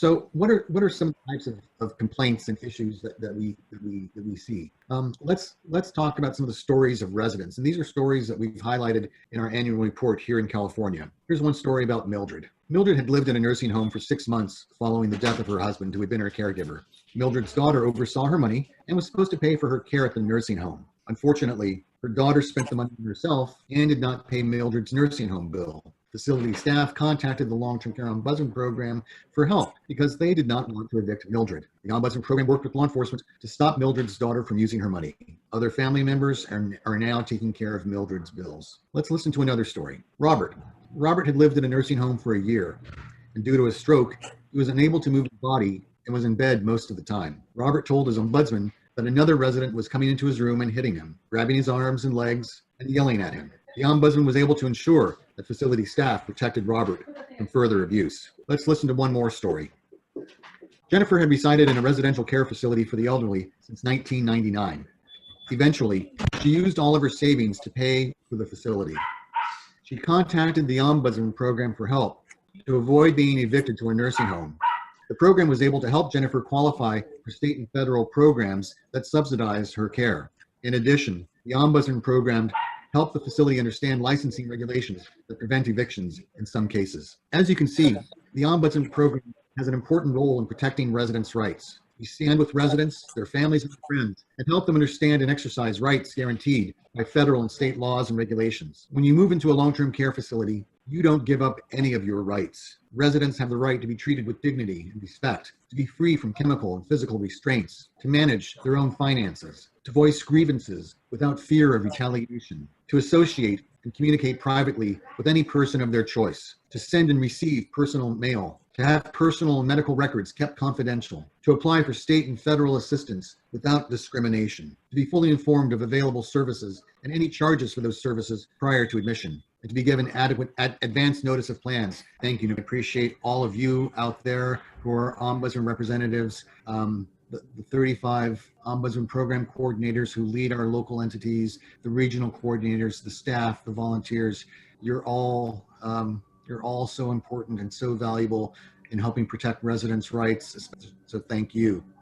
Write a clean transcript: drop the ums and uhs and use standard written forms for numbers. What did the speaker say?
So what are some types of complaints and issues that we see? Let's talk about some of the stories of residents. And these are stories that we've highlighted in our annual report here in California. Here's one story about Mildred. Mildred had lived in a nursing home for 6 months following the death of her husband, who had been her caregiver. Mildred's daughter oversaw her money and was supposed to pay for her care at the nursing home. Unfortunately, her daughter spent the money on herself and did not pay Mildred's nursing home bill. Facility staff contacted the long-term care ombudsman program for help because they did not want to evict Mildred. The ombudsman program worked with law enforcement to stop Mildred's daughter from using her money. Other family members are now taking care of Mildred's bills. Let's listen to another story. Robert had lived in a nursing home for a year, and due to a stroke, he was unable to move his body and was in bed most of the time. Robert told his ombudsman that another resident was coming into his room and hitting him, grabbing his arms and legs and yelling at him. The ombudsman was able to ensure that facility staff protected Robert from further abuse. Let's listen to one more story. Jennifer had resided in a residential care facility for the elderly since 1999. Eventually, she used all of her savings to pay for the facility. She contacted the Ombudsman program for help to avoid being evicted to a nursing home. The program was able to help Jennifer qualify for state and federal programs that subsidized her care. In addition, the Ombudsman program helped the facility understand licensing regulations that prevent evictions in some cases. As you can see, the Ombudsman program has an important role in protecting residents' rights. We stand with residents, their families, and friends, and help them understand and exercise rights guaranteed by federal and state laws and regulations. When you move into a long-term care facility, you don't give up any of your rights. Residents have the right to be treated with dignity and respect, to be free from chemical and physical restraints, to manage their own finances, to voice grievances without fear of retaliation, to associate and communicate privately with any person of their choice, to send and receive personal mail, to have personal and medical records kept confidential, to apply for state and federal assistance without discrimination, to be fully informed of available services and any charges for those services prior to admission, and to be given adequate advance notice of plans. Thank you. I appreciate all of you out there who are Ombudsman representatives, the 35 Ombudsman program coordinators who lead our local entities, the regional coordinators, the staff, the volunteers. You're all so important and so valuable in helping protect residents' rights. So thank you.